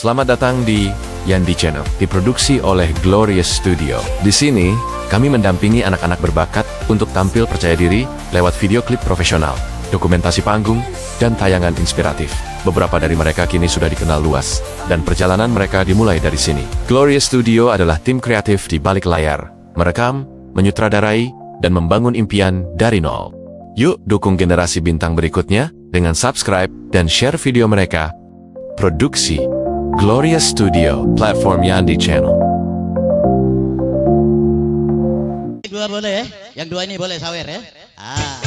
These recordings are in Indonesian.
Selamat datang di Yandi Channel, diproduksi oleh Glorious Studio. Di sini, kami mendampingi anak-anak berbakat untuk tampil percaya diri lewat video klip profesional, dokumentasi panggung, dan tayangan inspiratif. Beberapa dari mereka kini sudah dikenal luas, dan perjalanan mereka dimulai dari sini. Glorious Studio adalah tim kreatif di balik layar, merekam, menyutradarai, dan membangun impian dari nol. Yuk dukung generasi bintang berikutnya dengan subscribe dan share video mereka. Produksi Glorious Studio, platform Yandi Channel. Dua boleh ya? Yang dua ini boleh sawer ya? Ah.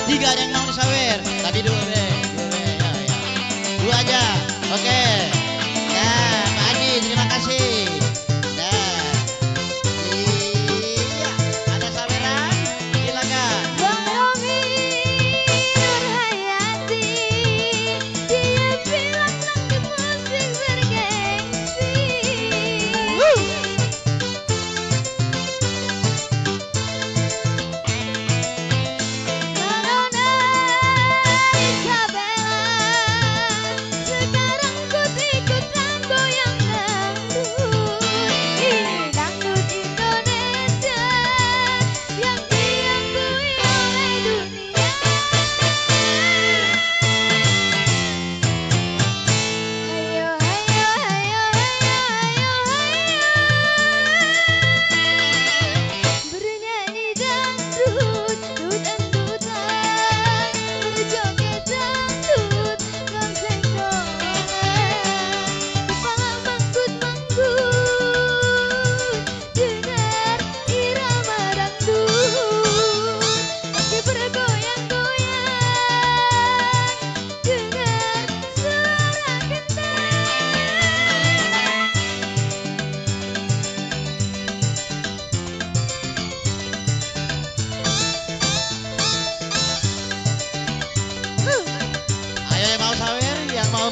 Tiga yang mau sawer, tapi dua deh, ya, ya. Dua aja, oke. Nah, Pak Haji, terima kasih. Nah, iya, ada saweran, silakan. Bang Romi Nurhayati, dia bilang langit musik bergengsi. Sekarang ku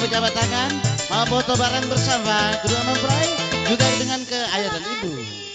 berjabat tangan, mau foto bareng bersama kedua mempelai juga dengan ke ayah dan ibu.